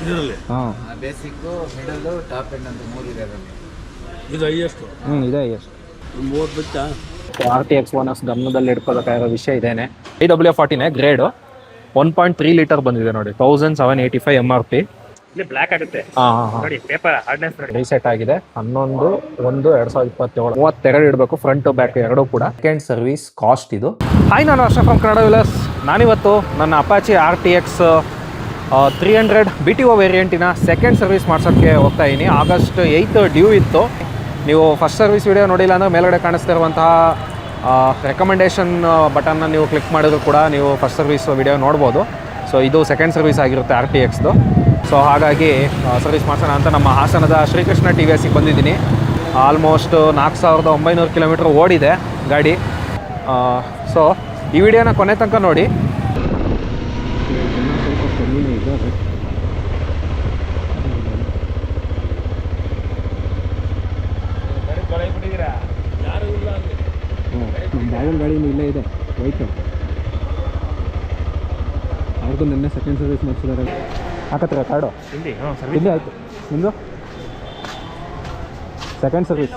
ಇದರಲ್ಲಿ ಹಾಂ basic middle top end ಅಂತ 3 ಇದೆ ಅದರಲ್ಲಿ. ಇದು ಹೈಯೆಸ್ಟ್ ಇದೆ ಎಷ್ಟು 30 ಬಿತ್ತ. RTX 1S ಗಮನದಲ್ಲಿ ಇಟ್ಕೋಬೇಕಾಗಿರೋ ವಿಷಯ ಇದೇನೆ. AW40 ಗ್ರೇಡು 1.3 ಲೀಟರ್ ಬಂದಿದೆ ನೋಡಿ, 1785 MRP. ಇಲ್ಲಿ ಬ್ಲ್ಯಾಕ್ ಆಗುತ್ತೆ ಹಾಂ ನೋಡಿ, ಪೇಪರ್ ಹಾರ್ಡ್ನೆಸ್ ನೋಡಿ. ರೀಸೆಟ್ ಆಗಿದೆ 11/1/2027. 32 ಇಡಬೇಕು, ಫ್ರಂಟ್ ಬ್ಯಾಕ್ ಎರಡೂ ಕೂಡ. ಸೆಕೆಂಡ್ ಸರ್ವಿಸ್ ಕಾಸ್ಟ್ ಇದು. ಹಾಯ್, ನಾನು ಹರ್ಷ ಫ್ರಮ್ ಕನ್ನಡ ವಿಲರ್ಸ್. ನಾನಿವತ್ತು ನನ್ನ ಅಪಾಚಿ RTX 300 BTO ವೇರಿಯಂಟಿನ ಸೆಕೆಂಡ್ ಸರ್ವಿಸ್ ಮಾಡ್ಸೋಕ್ಕೆ ಹೋಗ್ತಾ ಇದ್ದೀನಿ. August 8 ಡ್ಯೂ ಇತ್ತು. ನೀವು ಫಸ್ಟ್ ಸರ್ವಿಸ್ ವಿಡಿಯೋ ನೋಡಿಲ್ಲ ಅಂದರೆ ಮೇಲ್ಗಡೆ ಕಾಣಿಸ್ತಿರುವಂತಹ ರೆಕಮೆಂಡೇಷನ್ ಬಟನ್ನ ನೀವು ಕ್ಲಿಕ್ ಮಾಡಿದ್ರು ಕೂಡ ನೀವು ಫಸ್ಟ್ ಸರ್ವಿಸ್ ವಿಡಿಯೋ ನೋಡ್ಬೋದು. ಸೊ ಇದು ಸೆಕೆಂಡ್ ಸರ್ವಿಸ್ ಆಗಿರುತ್ತೆ RTXದು. ಸೊ ಹಾಗಾಗಿ ಸರ್ವಿಸ್ ಮಾಡ್ಸೋಣ ಅಂತ ನಮ್ಮ ಹಾಸನದ ಶ್ರೀಕೃಷ್ಣ TVSಗೆ ಬಂದಿದ್ದೀನಿ. ಆಲ್ಮೋಸ್ಟ್ 4900 ಕಿಲೋಮೀಟ್ರ್ ಓಡಿದೆ ಗಾಡಿ. ಸೊ ಈ ವಿಡಿಯೋನ ಕೊನೆ ತನಕ ನೋಡಿ. ನಮ್ಮ ಬಾಗಲ್ ಗಾಡಿನೂ ಇಲ್ಲೇ ಇದೆ, ವೈಟು. ಅವ್ರದ್ದು ನಿನ್ನೆ ಸೆಕೆಂಡ್ ಸರ್ವಿಸ್ ಮಾಡಿಸಿದ್ದಾರೆ. ಹಾಕತ್ರ ಕಾರ್ಡು ಇಲ್ಲಿ ಆಯಿತು ನಿಮ್ಮದು ಸೆಕೆಂಡ್ ಸರ್ವಿಸ್.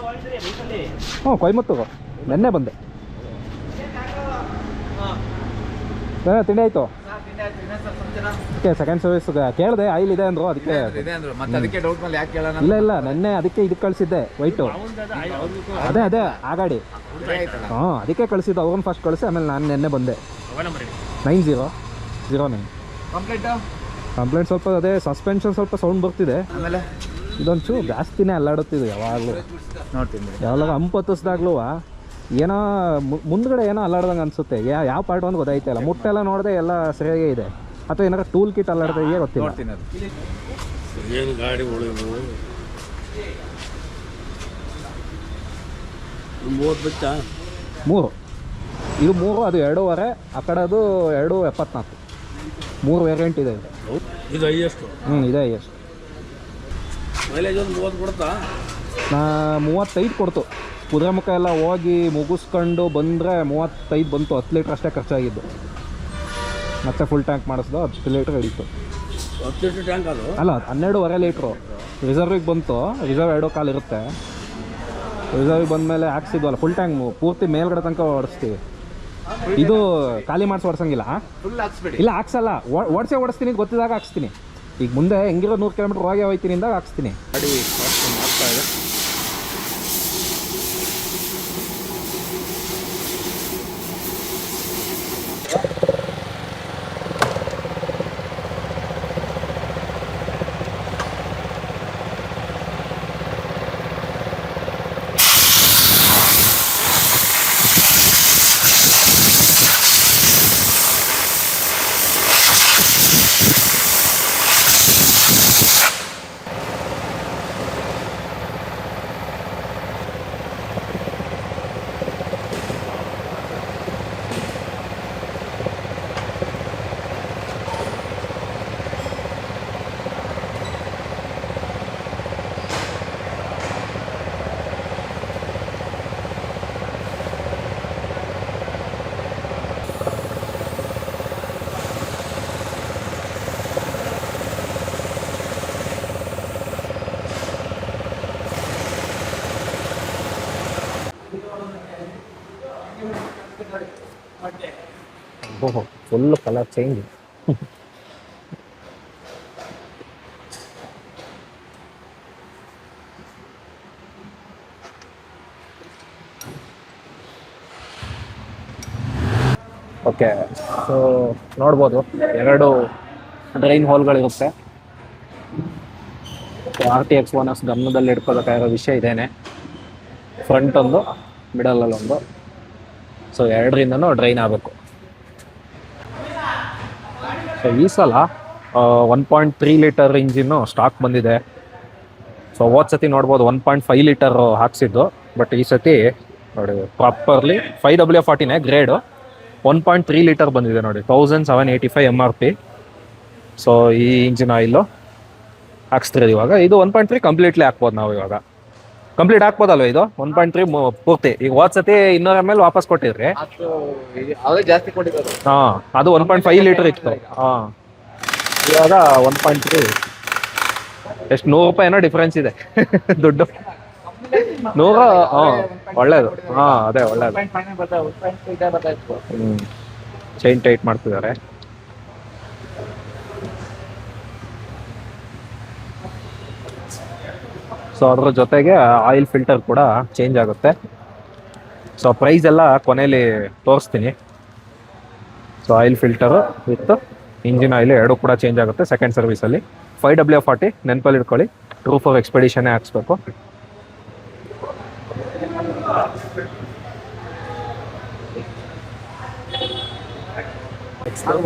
ಕೊಯ್ಮತ್ತೂರು ನೆನ್ನೆ ಬಂದೆ. ತಿಂಡಿ ಆಯಿತು. ಓಕೆ, ಸೆಕೆಂಡ್ ಸರ್ವಿಸ್ ಕೇಳಿದೆ, ಆಯಿಲ್ ಇದೆ ಅಂದರು. ಅದಕ್ಕೆ ಇಲ್ಲ ನೆನ್ನೆ ಅದಕ್ಕೆ ಇದಕ್ಕೆ ಕಳಿಸಿದ್ದೆ ವೈಟು. ಅದೇ ಆ ಗಾಡಿ. ಅದಕ್ಕೆ ಕಳಿಸಿದ್ದು. ಅವ್ರನ್ನ ಫಸ್ಟ್ ಕಳಿಸಿ, ಆಮೇಲೆ ನಾನು ನೆನ್ನೆ ಬಂದೆ. 9009 ಕಂಪ್ಲೇಂಟ್. ಸ್ವಲ್ಪ ಅದೇ ಸಸ್ಪೆನ್ಷನ್ ಸ್ವಲ್ಪ ಸೌಂಡ್ ಬರ್ತಿದೆ. ಇದೊಂಚೂರು ಜಾಸ್ತಿನೇ ಅಲ್ಲಾಡುತ್ತಿದ್ದು ಯಾವಾಗಲೂ. ಯಾವಾಗ ಹಂಪ್ ಹತ್ತಿಸ್ದಾಗ್ಲೂ ಏನೋ ಮುಂದ್ಗಡೆ ಏನೋ ಅಲ್ಲಾಡ್ದಂಗೆ ಅನಿಸುತ್ತೆ. ಯಾವ ಪಾರ್ಟ್ ಒಂದು ಗೊತ್ತಾಯ್ತಲ್ಲ. ಮುಟ್ಟೆಲ್ಲ ನೋಡಿದೆ ಎಲ್ಲ ಸರಿಯಾಗೇ ಇದೆ, ಅಥವಾ ಏನಾರ ಟೂಲ್ ಕಿಟ್ ಅಲ್ಲಾಡ್ದೆ ಗೊತ್ತಿಲ್ಲ. ಏನು ಗಾಡಿ ಉಳಿದು 30 ಬಿತ್ತ. 3 ಇದು 3, ಅದು 2.5. ಆ ಕಡೆ ಅದು 2.74. 3 ವೇರಿಯಂಟ್ ಇದೆ ಇದು. ಇದು ಹೈಯೆಸ್ಟ್. ಇದೆ ಎಷ್ಟು ಮೈಲೇಜ್ ಒಂದು 30 ಕೊಡ್ತಾ. 35 ಕೊಡ್ತು. ಕುದುರೆಮುಖ ಎಲ್ಲ ಹೋಗಿ ಮುಗಿಸ್ಕೊಂಡು ಬಂದರೆ 35 ಬಂತು. 10 ಲೀಟ್ರ್ ಅಷ್ಟೇ ಖರ್ಚಾಗಿದ್ದು. ಮತ್ತೆ ಫುಲ್ ಟ್ಯಾಂಕ್ ಮಾಡಿಸ್ದು 10 ಲೀಟ್ರ್ ಹಿಡಿತು. 10 ಲೀಟ್ರ್ ಟ್ಯಾಂಕ್ ಅದು ಅಲ್ಲ, 12.5 ಲೀಟ್ರು. ರಿಸರ್ವಿಗೆ ಬಂತು. ರಿಸರ್ವ್ 2 ಕಾಲು ಇರುತ್ತೆ. ರಿಸರ್ವಿಗೆ ಬಂದಮೇಲೆ ಹಾಕ್ಸಿದ್ವಲ್ಲ ಫುಲ್ ಟ್ಯಾಂಕ್ ಪೂರ್ತಿ ಮೇಲ್ಗಡೆ ತನಕ ಓಡಿಸ್ತೀವಿ. ಇದು ಖಾಲಿ ಮಾಡಿಸಿ ಓಡಿಸಂಗಿಲ್ಲ. ಇಲ್ಲ ಹಾಕ್ಸಲ್ಲ, ಓಡಿಸ್ತೀನಿ ಗೊತ್ತಿದಾಗ ಹಾಕ್ಸ್ತೀನಿ. ಈಗ ಮುಂದೆ ಹೆಂಗಿರೋ 100 ಕಿಲೋಮೀಟ್ರ್ ಹೋಗಿ ಹೋಯ್ತೀನಿ ಅಂದಾಗ ಹಾಕ್ಸ್ತೀನಿ. ಗಾಡಿ ಮಾಡ್ತಾ ಇದೆ. ಓಹೋ, full colour change. Okay, so ನೋಡ್ಬೋದು 2 ಡ್ರೈನ್ ಹೋಲ್ಗಳಿರುತ್ತೆ. RTX 1S ಗಮನದಲ್ಲಿ ಇಟ್ಕೋಬೇಕಾಗಿರೋ ವಿಷಯ ಇದೇನೆ. ಫ್ರಂಟ್ ಒಂದು, ಮಿಡಲಲ್ಲಿ ಒಂದು. ಸೊ 2ರಿಂದನೂ ಡ್ರೈನ್ ಆಗಬೇಕು. ಸೊ ಈ ಸಲ 1.3 ಲೀಟರ್ ಇಂಜಿನ್ನು ಸ್ಟಾಕ್ ಬಂದಿದೆ. ಸೊ ಹೋದ ಸತಿ ನೋಡ್ಬೋದು 1.5 ಲೀಟರ್ ಹಾಕ್ಸಿದ್ದು. ಬಟ್ ಈ ಸತಿ ನೋಡಿ ಪ್ರಾಪರ್ಲಿ 5W40 ಗ್ರೇಡು 1.3 ಲೀಟರ್ ಬಂದಿದೆ ನೋಡಿ, 1785 MRP. ಸೊ ಈ ಇಂಜಿನ್ ಆಯಿಲು ಹಾಕ್ಸ್ತಿರೋದು ಇವಾಗ. ಇದು 1.3 ಕಂಪ್ಲೀಟ್ಲಿ ಹಾಕ್ಬೋದು ನಾವು ಇವಾಗ. ಕಂಪ್ಲೀಟ್ ಹಾಕ್ಬೋದಲ್ವ ಇದು 1.3 ಪೂರ್ತಿ? ಈಗ ಹೋದ ಸತಿ 200 ml ವಾಪಸ್ ಕೊಟ್ಟಿದ್ರಿ. ಜಾಸ್ತಿ ಕೊಟ್ಟಿರೋದು. ಅದು 1.5 ಲೀಟರ್ ಇತ್ತು. ಇವಾಗ 1.3 ಎಷ್ಟು ₹100 ಡಿಫ್ರೆನ್ಸ್ ಇದೆ ದುಡ್ಡು 100. ಒಳ್ಳೇದು. ಅದೇ ಒಳ್ಳೇದು. ಚೈನ್ ಟೈಟ್ ಮಾಡ್ತಿದ್ದಾರೆ. ಸೊ ಅದ್ರ ಜೊತೆಗೆ ಆಯಿಲ್ ಫಿಲ್ಟರ್ ಕೂಡ ಚೇಂಜ್ ಆಗುತ್ತೆ. ಸೊ ಪ್ರೈಸ್ ಎಲ್ಲ ಕೊನೆಯಲ್ಲಿ ತೋರಿಸ್ತೀನಿ. So oil filter with engine oil ಎರಡು ಕೂಡ ಚೇಂಜ್ ಆಗುತ್ತೆ ಸೆಕೆಂಡ್ ಸರ್ವಿಸಲ್ಲಿ. 5W40 ನೆನಪಲ್ಲಿ ಇಟ್ಕೊಳ್ಳಿ. ಟ್ರೂ ಫಾರ್ ಎಕ್ಸ್ಪೆಡಿಷನ್ನೇ ಹಾಕ್ಸ್ಬೇಕು.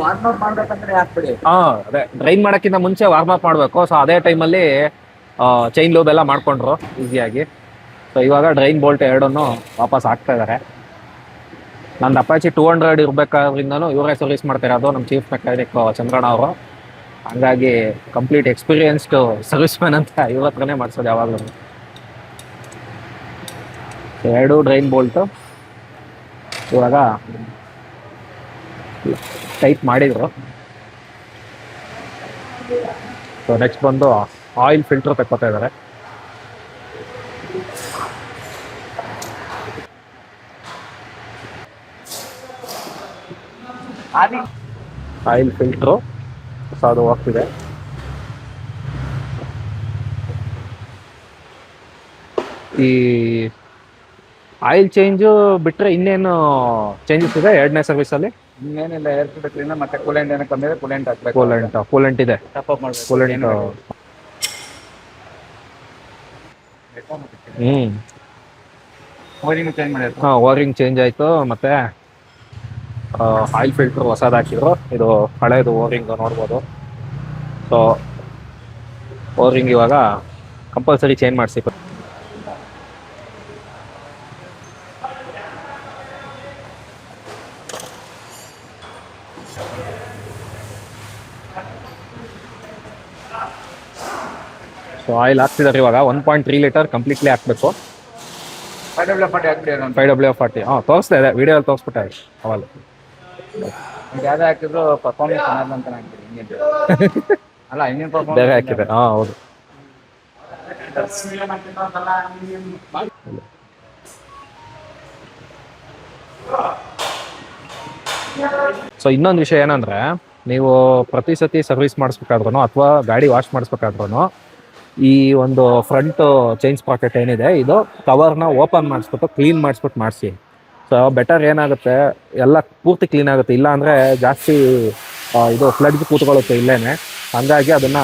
ವಾರ್ಮ್ ಅಪ್ ಮಾಡ್ಬೇಕಂದ್ರೆ ಹಾಕ್ಬಿಡಿ. ಅದೇ ಡ್ರೈನ್ ಮಾಡೋಕ್ಕಿಂತ ಮುಂಚೆ ವಾರ್ಮ್ ಅಪ್ ಮಾಡಬೇಕು. ಸೊ ಅದೇ ಟೈಮಲ್ಲಿ ಚೈನ್ ಲೂಬ್ ಎಲ್ಲ ಮಾಡ್ಕೊಂಡ್ರು ಈಸಿಯಾಗಿ. ಸೊ ಇವಾಗ ಡ್ರೈನ್ ಬೋಲ್ಟ್ ಎರಡನ್ನು ವಾಪಸ್ ಹಾಕ್ತಾ ಇದ್ದಾರೆ. ನಂದು ಅಪಾಚಿ 200 ಇರಬೇಕಾದ್ರಿಂದನೂ ಇವರೇ ಸರ್ವಿಸ್ ಮಾಡ್ತಾರೆ. ಅದು ನಮ್ಮ ಚೀಫ್ ಮೆಕ್ಯಾನಿಕ್ ಚಂದ್ರಣ್ಣ ಅವರು. ಹಂಗಾಗಿ ಕಂಪ್ಲೀಟ್ ಎಕ್ಸ್ಪೀರಿಯನ್ಸ್ಡ್ ಸರ್ವಿಸ್ ಮ್ಯಾನ್ ಅಂತ ಇವ್ರ ಹತ್ರನೇ ಮಾಡಿಸೋದು ಯಾವಾಗಲೂ. ಎರಡು ಡ್ರೈನ್ ಬೋಲ್ಟು ಇವಾಗ ಟೈಟ್ ಮಾಡಿದ್ರು. ಸೊ ನೆಕ್ಸ್ಟ್ ಬಂದು ಆಯಿಲ್ ಫಿಲ್ಟರ್ ತಕ್ಕೋತಾ ಇದ್ದಾರೆ. ಆಯಿಲ್ ಫಿಲ್ಟ್ರು ಸೊ ಅದು ಹೋಗ್ತಿದೆ. ಈ ಆಯಿಲ್ ಚೇಂಜು ಬಿಟ್ಟರೆ ಇನ್ನೇನು ಚೇಂಜಸ್ ಇದೆ ಎರಡನೇ ಸರ್ವಿಸಲ್ಲಿ? ಇನ್ನೇನಿಲ್ಲ, ಏರ್ ಫಿಲ್ಟರ್ ಕ್ಲೀನರ್ ಮತ್ತೆ ಕೂಲೆಂಟ್ ಏನೋ ಕಮ್ಮಿ ಇದೆ, ಕೂಲೆಂಟ್ ಹಾಕ್ಬೇಕು. ಕೂಲೆಂಟ್ ಇದೆ, ಟಾಪ್ ಅಪ್ ಮಾಡಬೇಕು. ಕೂಲೆಂಟ್. ಓರಿಂಗ್ ಚೇಂಜ್ ಮಾಡಿದ್ರು. ಓರಿಂಗ್ ಚೇಂಜ್ ಆಯಿತು. ಮತ್ತು ಆಯಿಲ್ ಫಿಲ್ಟ್ರ್ ಹೊಸದು ಹಾಕಿದ್ರು. ಇದು ಹಳೇದು ಓರಿಂಗ್ ನೋಡ್ಬೋದು. ಸೊ ಓರಿಂಗ್ ಇವಾಗ ಕಂಪಲ್ಸರಿ ಚೇಂಜ್ ಮಾಡಿಸಿ. ಸೊ ಆಯಿಲ್ ಹಾಕ್ತಿದ್ದಾರೆ ಇವಾಗ. 1.3 ಲೀಟರ್ ಕಂಪ್ಲೀಟ್ಲಿ ಹಾಕಬೇಕು. 5W40 ಹಾಕ್ಬಿಡಿ. 5W40 ತೋರಿಸ್ತಾ ಇದೆ, ವಿಡಿಯೋಲ್ಲಿ ತೋರಿಸ್ಬಿಟ್ಟೆ ಅವಾಗ. ಯಾವ್ದು ಹಾಕಿದ್ರು ಪರ್ಫಾರ್ಮೆನ್ಸ್ ಚೆನ್ನಾಗಿ ಅಂತ ಹಾಕ್ಬಿಡಿ. ಇಂಜಿನ್ ಅಲ್ಲ, ಇಂಜಿನ್ ಪರ್ಫಾರ್ಮೆನ್ಸ್ ಬೇರೆ ಹಾಕಿದೆ. ಹೌದು. ಸೊ ಇನ್ನೊಂದು ವಿಷಯ ಏನಂದ್ರೆ, ನೀವು ಪ್ರತಿ ಸತಿ ಸರ್ವಿಸ್ ಮಾಡಿಸ್ಬೇಕಾದ್ರೂ ಅಥವಾ ಗಾಡಿ ವಾಶ್ ಮಾಡಿಸ್ಬೇಕಾದ್ರೂ ಈ ಒಂದು ಫ್ರಂಟ್ ಚೈನ್ ಸ್ಪಾಕೆಟ್ ಏನಿದೆ, ಇದು ಕವರ್ನ ಓಪನ್ ಮಾಡಿಸ್ಬಿಟ್ಟು ಕ್ಲೀನ್ ಮಾಡಿಸ್ಬಿಟ್ಟು ಮಾಡಿಸಿ. ಸೊ ಬೆಟರ್ ಏನಾಗುತ್ತೆ, ಎಲ್ಲ ಪೂರ್ತಿ ಕ್ಲೀನ್ ಆಗುತ್ತೆ. ಇಲ್ಲ ಅಂದರೆ ಜಾಸ್ತಿ ಇದು ಫ್ಲಡ್ಗೆ ಕೂತ್ಕೊಳ್ಳುತ್ತೆ ಇಲ್ಲೇನೆ. ಹಾಗಾಗಿ ಅದನ್ನು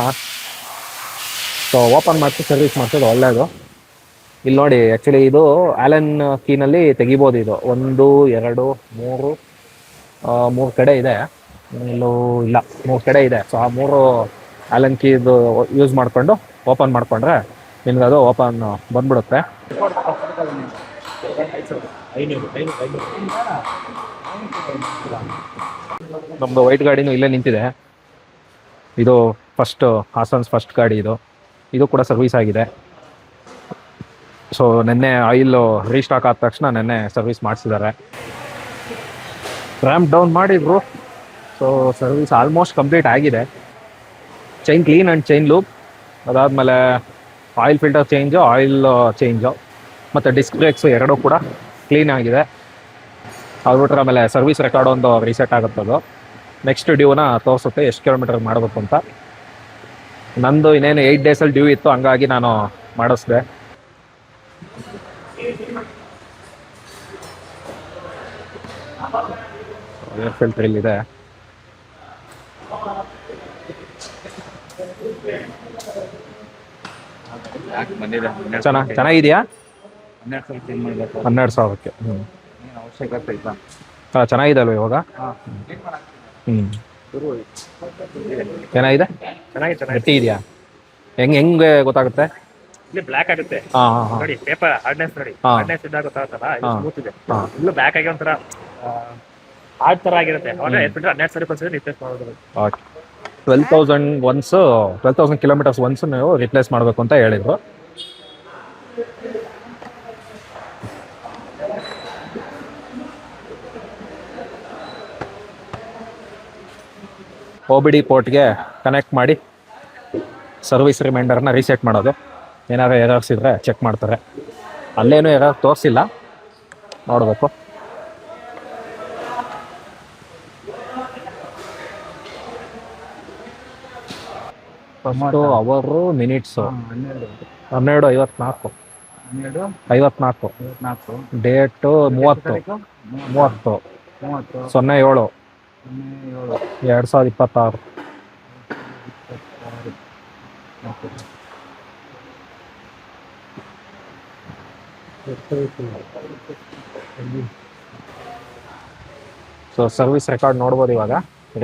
ಸೊ ಓಪನ್ ಮಾಡಿಸಿ ಸರ್ವಿಸ್ ಮಾಡಿಸೋದು ಒಳ್ಳೆಯದು. ಇಲ್ಲಿ ನೋಡಿ, ಆ್ಯಕ್ಚುಲಿ ಇದು ಆ್ಯಲನ್ ಕೀನಲ್ಲಿ ತೆಗಿಬೋದು. ಇದು 1 2 3 ಕಡೆ ಇದೆ. ಇಲ್ಲೂ ಇಲ್ಲ, 3 ಕಡೆ ಇದೆ. ಸೊ ಆ 3 ಆ್ಯಲನ್ ಕೀದು ಯೂಸ್ ಮಾಡಿಕೊಂಡು ಓಪನ್ ಮಾಡಿಕೊಂಡ್ರೆ ನಿಮ್ಗೆ ಅದು ಓಪನ್ ಬಂದ್ಬಿಡುತ್ತೆ. ನಮ್ಮದು ವೈಟ್ ಗಾಡಿನೂ ಇಲ್ಲೇ ನಿಂತಿದೆ. ಇದು ಹಾಸನ್ಸ್ ಫಸ್ಟ್ ಗಾಡಿ ಇದು ಕೂಡ ಸರ್ವಿಸ್ ಆಗಿದೆ. ಸೊ ನೆನ್ನೆ ಆಯಿಲ್ ರೀಸ್ಟಾಕ್ ಆದ ತಕ್ಷಣ ನೆನ್ನೆ ಸರ್ವಿಸ್ ಮಾಡಿಸಿದ್ದಾರೆ. ರ್ಯಾಂಪ್ ಡೌನ್ ಮಾಡಿದ್ರು. ಸೊ ಸರ್ವಿಸ್ ಆಲ್ಮೋಸ್ಟ್ ಕಂಪ್ಲೀಟ್ ಆಗಿದೆ. Chain clean and chain lube, ಅದಾದಮೇಲೆ oil filter change, oil change ಮತ್ತು ಡಿಸ್ಕ್ ಬ್ರೇಕ್ಸು ಎರಡೂ ಕೂಡ ಕ್ಲೀನ್ ಆಗಿದೆ. ಅದು ಬಿಟ್ಟರೆ ಆಮೇಲೆ ಸರ್ವಿಸ್ ರೆಕಾರ್ಡ್ ಒಂದು ರೀಸೆಟ್ ಆಗುತ್ತದು. ನೆಕ್ಸ್ಟ್ ಡ್ಯೂನ ತೋರಿಸುತ್ತೆ ಎಷ್ಟು ಕಿಲೋಮೀಟರ್ ಮಾಡಬೇಕು ಅಂತ. ನಂದು ಇನ್ನೇನು 8 ಡೇಸಲ್ಲಿ ಡ್ಯೂ ಇತ್ತು, ಹಂಗಾಗಿ ನಾನು ಮಾಡಿಸ್ದೆ. ಏರ್ ಫಿಲ್ಟರ್ ಇಲ್ಲಿದೆ. ಚೆನ್ನಾಗಿದೆಯಾ? 12,000ಕ್ಕೆ. ಅವಶ್ಯಕತೆ ಇಲ್ಲ. ಚೆನ್ನಾಗಿದೆ ಅಲ್ವ ಇವಾಗ? ಏನಾಗಿದೆ? ಗಟ್ಟಿ ಇದೆಯಾ? ಹೆಂಗೆ ಗೊತ್ತಾಗುತ್ತೆ? ಇಲ್ಲಿ ಬ್ಲಾಕ್ ಆಗುತ್ತೆ ಹಾಂ ನೋಡಿ, ಪೇಪರ್ ಹಾರ್ಡ್ನೆಸ್ ನೋಡಿ, ಹಾರ್ಡ್ನೆಸ್ ಇದ್ದಾಗ ಗೊತ್ತಾಗುತ್ತಲ್ಲ, ಇದು ಸ್ಮೂತ್ ಇದೆ. ಇಲ್ಲೂ ಬ್ಲಾಕ್ ಆಗಿ ಒಂಥರ ಹಾರ್ಡ್ ತರ ಆಗಿರುತ್ತೆ. ಅವಾಗ ಎತ್ಬಿಟ್ರೆ 12 ಸಾವಿರ ಒಂದ್ಸರಿ ರಿಪ್ಲೇಸ್ ಮಾಡೋದು. ಓಕೆ, 12,000 ಕಿಲೋಮೀಟರ್ಸ್ ಒನ್ಸ್ ನೀವು ರಿಪ್ಲೇಸ್ ಮಾಡಬೇಕು ಅಂತ ಹೇಳಿದ್ರು. OBD ಪೋರ್ಟ್ಗೆ ಕನೆಕ್ಟ್ ಮಾಡಿ ಸರ್ವಿಸ್ ರಿಮೈಂಡರ್ನ ರೀಸೆಟ್ ಮಾಡೋದು. ಏನಾದ್ರು ಎರರ್ಸ್ ಇದ್ದರೆ ಚೆಕ್ ಮಾಡ್ತಾರೆ. ಅಲ್ಲೇನೂ ಎರರ್ ತೋರಿಸಿಲ್ಲ, ನೋಡಬೇಕು. ಫಸ್ಟು ಅವರು minutes 12:54 date 30 07 2026. So service record ನೋಡ್ಬೋದು. ಇವಾಗ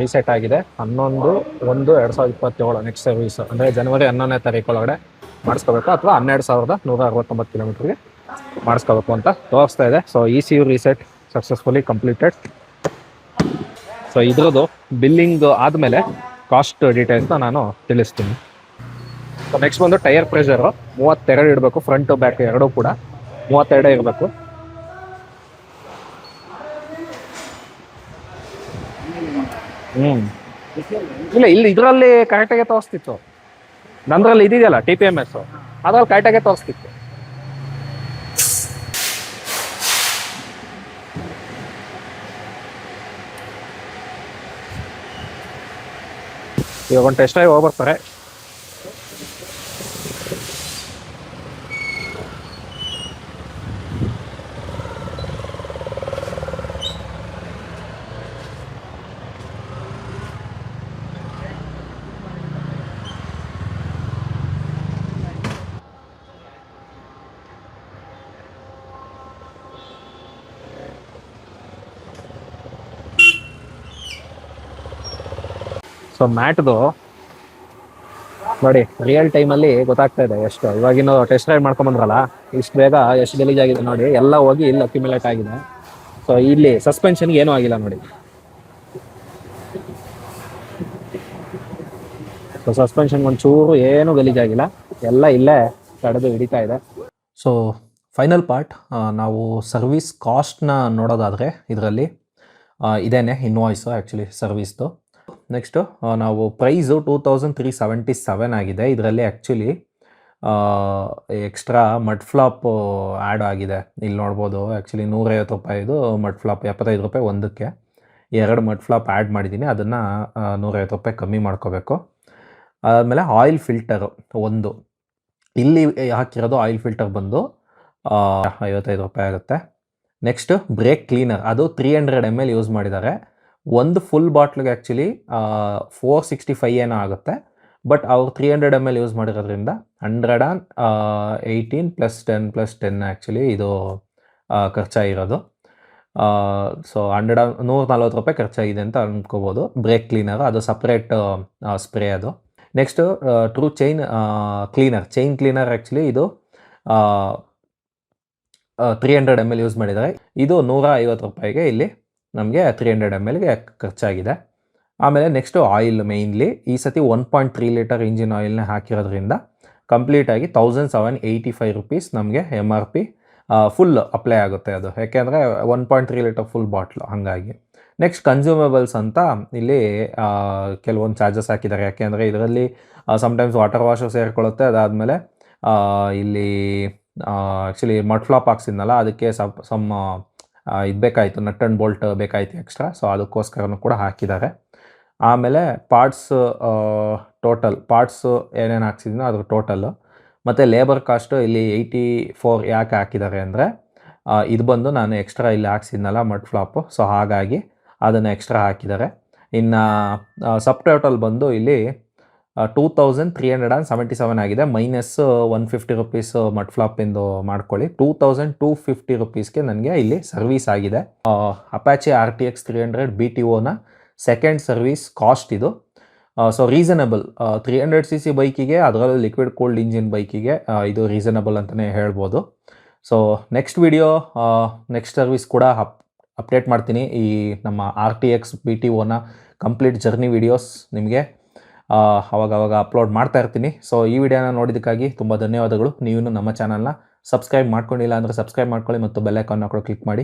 ರೀಸೆಟ್ ಆಗಿದೆ 11/1/2027 ನೆಕ್ಸ್ಟ್ ಸರ್ವಿಸ್ ಅಂದರೆ ಜನವರಿ 11ನೇ ತಾರೀಕು ಒಳಗಡೆ ಮಾಡಿಸ್ಕೋಬೇಕು, ಅಥವಾ 12,169 ಕಿಲೋಮೀಟ್ರಿಗೆ ಮಾಡಿಸ್ಕೋಬೇಕು ಅಂತ ತೋರಿಸ್ತಾ ಇದೆ. So ECU reset successfully completed. So ಇದ್ರದ್ದು ಬಿಲ್ಲಿಂಗ್ ಆದಮೇಲೆ ಕಾಸ್ಟ್ ಡೀಟೇಲ್ಸ್ನ ನಾನು ತಿಳಿಸ್ತೀನಿ. ಸೊ ನೆಕ್ಸ್ಟ್ ಬಂದು ಟೈರ್ ಪ್ರೆಷರು 32 ಇಡಬೇಕು. ಫ್ರಂಟು ಬ್ಯಾಕ್ ಎರಡೂ ಕೂಡ 32 ಇರಬೇಕು. ಇಲ್ಲ, ಇಲ್ಲಿ ಇದರಲ್ಲಿ ಕರೆಕ್ಟಾಗೆ ತೋರಿಸ್ತಿತ್ತು. ನಂದ್ರಲ್ಲಿ ಇದೆಯಲ್ಲ TPMS, ಅದ್ರಲ್ಲಿ ಕರೆಕ್ಟಾಗೆ ತೋರಿಸ್ತಿತ್ತು. ಇವಾಗ ಒಂದು ಟೆಸ್ಟ್ ಡ್ರೈವ್ ಹೋಗ್ಬರ್ತಾರೆ. ಸೊ ಮ್ಯಾಟ್ದು ನೋಡಿ ರಿಯಲ್ ಟೈಮಲ್ಲಿ ಗೊತ್ತಾಗ್ತಾ ಇದೆ ಎಷ್ಟು. ಇವಾಗಿನ ಟೆಸ್ಟ್ ರೈಡ್ ಮಾಡ್ಕೊಂಬಂದ್ರಲ್ಲ, ಇಷ್ಟು ಬೇಗ ಎಷ್ಟು ಗಲೀಜಾಗಿದೆ ನೋಡಿ. ಎಲ್ಲ ಹೋಗಿ ಇಲ್ಲಿ ಅಕ್ಯುಮುಲೇಟ್ ಆಗಿದೆ. ಸೊ ಇಲ್ಲಿ ಸಸ್ಪೆನ್ಷನ್ಗೆ ಏನೂ ಆಗಿಲ್ಲ ನೋಡಿ. ಸೊ ಸಸ್ಪೆನ್ಷನ್ಗೆ ಒಂಚೂರು ಏನೂ ಗಲೀಜಾಗಿಲ್ಲ, ಎಲ್ಲ ಇಲ್ಲೇ ತಡೆದು ಹಿಡಿತಾ ಇದೆ. ಸೊ ಫೈನಲ್ ಪಾರ್ಟ್, ನಾವು ಸರ್ವಿಸ್ ಕಾಸ್ಟ್ನ ನೋಡೋದಾದರೆ ಇದರಲ್ಲಿ ಇದೇನೆ ಇನ್ವಾಯ್ಸು ಆ್ಯಕ್ಚುಲಿ ಸರ್ವಿಸ್ದು. ನೆಕ್ಸ್ಟು ನಾವು ಪ್ರೈಸು 2377 ಆಗಿದೆ. ಇದರಲ್ಲಿ actually extra mud flap add ಆಗಿದೆ. ಇಲ್ಲಿ ನೋಡ್ಬೋದು ಆ್ಯಕ್ಚುಲಿ 150 ರೂಪಾಯಿದು ಮಡ್ ಫ್ಲಾಪ್, 75 ರೂಪಾಯಿ ಒಂದಕ್ಕೆ 2 ಮಡ್ ಫ್ಲಾಪ್ ಆ್ಯಡ್ ಮಾಡಿದ್ದೀನಿ. ಅದನ್ನು 150 ರೂಪಾಯಿ ಕಮ್ಮಿ ಮಾಡ್ಕೋಬೇಕು. ಆದಮೇಲೆ ಆಯಿಲ್ ಫಿಲ್ಟರು ಒಂದು, ಇಲ್ಲಿ ಹಾಕಿರೋದು ಆಯಿಲ್ ಫಿಲ್ಟರ್ ಬಂದು 55 ರೂಪಾಯಿ ಆಗುತ್ತೆ. ನೆಕ್ಸ್ಟು ಬ್ರೇಕ್ ಕ್ಲೀನರ್, ಅದು 300 ml ಯೂಸ್ ಮಾಡಿದ್ದಾರೆ. ಒಂದು ಫುಲ್ ಬಾಟ್ಲಿಗೆ ಆ್ಯಕ್ಚುಲಿ 465 ಏನೋ ಆಗುತ್ತೆ. ಬಟ್ ಅವ್ರು 300 ml ಯೂಸ್ ಮಾಡಿರೋದ್ರಿಂದ 118 + 10 ಆ್ಯಕ್ಚುಲಿ ಇದು ಖರ್ಚಾಗಿರೋದು. ಸೊ 140 ರೂಪಾಯಿ ಖರ್ಚಾಗಿದೆ ಅಂತ ಅಂದ್ಕೋಬೋದು. ಬ್ರೇಕ್ ಕ್ಲೀನರ್ ಅದು ಸಪ್ರೇಟ್ ಸ್ಪ್ರೇ ಅದು. Next true chain cleaner actually ಇದು 300 ml ಯೂಸ್ ಮಾಡಿದ್ದಾರೆ. ಇದು 150 ರೂಪಾಯಿಗೆ ಇಲ್ಲಿ ನಮಗೆ 300 mlಗೆ ಖರ್ಚಾಗಿದೆ. ಆಮೇಲೆ ನೆಕ್ಸ್ಟು ಆಯಿಲ್, ಮೇಯ್ನ್ಲಿ ಈ ಸತಿ 1.3 ಲೀಟರ್ ಇಂಜಿನ್ ಆಯಿಲ್ನ ಹಾಕಿರೋದ್ರಿಂದ ಕಂಪ್ಲೀಟಾಗಿ 1785 ರೂಪೀಸ್ ನಮಗೆ MRP ಫುಲ್ ಅಪ್ಲೈ ಆಗುತ್ತೆ. ಅದು ಯಾಕೆಂದರೆ 1.3 ಲೀಟರ್ ಫುಲ್ ಬಾಟ್ಲು, ಹಾಗಾಗಿ. ನೆಕ್ಸ್ಟ್ ಕನ್ಸ್ಯೂಮೇಬಲ್ಸ್ ಅಂತ ಇಲ್ಲಿ ಕೆಲವೊಂದು ಚಾರ್ಜಸ್ ಹಾಕಿದ್ದಾರೆ. ಯಾಕೆಂದರೆ ಇದರಲ್ಲಿ ಸಮ್ಟೈಮ್ಸ್ ವಾಟರ್ ವಾಶು ಸೇರಿಕೊಳ್ಳುತ್ತೆ. ಅದಾದಮೇಲೆ ಇಲ್ಲಿ ಆ್ಯಕ್ಚುಲಿ ಮಡ್ ಫ್ಲಾಪ್ ಹಾಕ್ಸಿದ್ನಲ್ಲ, ಅದಕ್ಕೆ ಇದು ಬೇಕಾಯಿತು, ನಟ್ ಆ್ಯಂಡ್ ಬೋಲ್ಟ್ ಬೇಕಾಯಿತು ಎಕ್ಸ್ಟ್ರಾ. ಸೊ ಅದಕ್ಕೋಸ್ಕರನೂ ಕೂಡ ಹಾಕಿದ್ದಾರೆ. ಆಮೇಲೆ ಪಾರ್ಟ್ಸು ಏನೇನು ಹಾಕ್ಸಿದ್ದೀನೋ ಅದ್ರ ಟೋಟಲ್ಲು, ಮತ್ತು ಲೇಬರ್ ಕಾಸ್ಟು ಇಲ್ಲಿ 84 ಯಾಕೆ ಹಾಕಿದ್ದಾರೆ ಅಂದರೆ ಇದು ಬಂದು ನಾನು ಎಕ್ಸ್ಟ್ರಾ ಇಲ್ಲಿ ಹಾಕ್ಸಿದ್ನಲ್ಲ ಮಡ್ ಫ್ಲಾಪು, ಸೊ ಹಾಗಾಗಿ ಅದನ್ನು ಎಕ್ಸ್ಟ್ರಾ ಹಾಕಿದ್ದಾರೆ. ಇನ್ನು ಸಬ್ ಟೋಟಲ್ ಬಂದು ಇಲ್ಲಿ 2377 ಆಗಿದೆ, ಮೈನಸ್ 150 ರೂಪೀಸ್ ಮಡ್ ಫ್ಲಾಪಿಂದು ಮಾಡ್ಕೊಳ್ಳಿ. 2250 ರೂಪೀಸ್ಗೆ ನನಗೆ ಇಲ್ಲಿ ಸರ್ವಿಸ್ ಆಗಿದೆ. ಅಪಾಚೆ RTX 300 BTOನ ಸೆಕೆಂಡ್ ಸರ್ವಿಸ್ ಕಾಸ್ಟ್ ಇದು. ಸೊ ರೀಸನಬಲ್ 300cc ಬೈಕಿಗೆ, ಅದರಲ್ಲೂ ಲಿಕ್ವಿಡ್ ಕೂಲ್ಡ್ ಇಂಜಿನ್ ಬೈಕಿಗೆ ಇದು ರೀಸನಬಲ್ ಅಂತಲೇ ಹೇಳ್ಬೋದು. So next video, next service ಕೂಡ ಅಪ್ಡೇಟ್ ಮಾಡ್ತೀನಿ. ಈ ನಮ್ಮ RTX BTOನ ಕಂಪ್ಲೀಟ್ ಜರ್ನಿ ವಿಡಿಯೋಸ್ ನಿಮಗೆ ಅವಾಗ ಅಪ್ಲೋಡ್ ಮಾಡ್ತಾ ಇರ್ತೀನಿ. ಸೊ ಈ ವಿಡಿಯೋನ ನೋಡಿದ್ದಕ್ಕಾಗಿ ತುಂಬ ಧನ್ಯವಾದಗಳು. ನೀವು ನಮ್ಮ ಚಾನಲ್ನ ಸಬ್ಸ್ಕ್ರೈಬ್ ಮಾಡ್ಕೊಂಡಿಲ್ಲ ಅಂದರೆ ಸಬ್ಸ್ಕ್ರೈಬ್ ಮಾಡ್ಕೊಳ್ಳಿ ಮತ್ತು ಬೆಲ್ ಐಕಾನ್ನ ಕೂಡ ಕ್ಲಿಕ್ ಮಾಡಿ.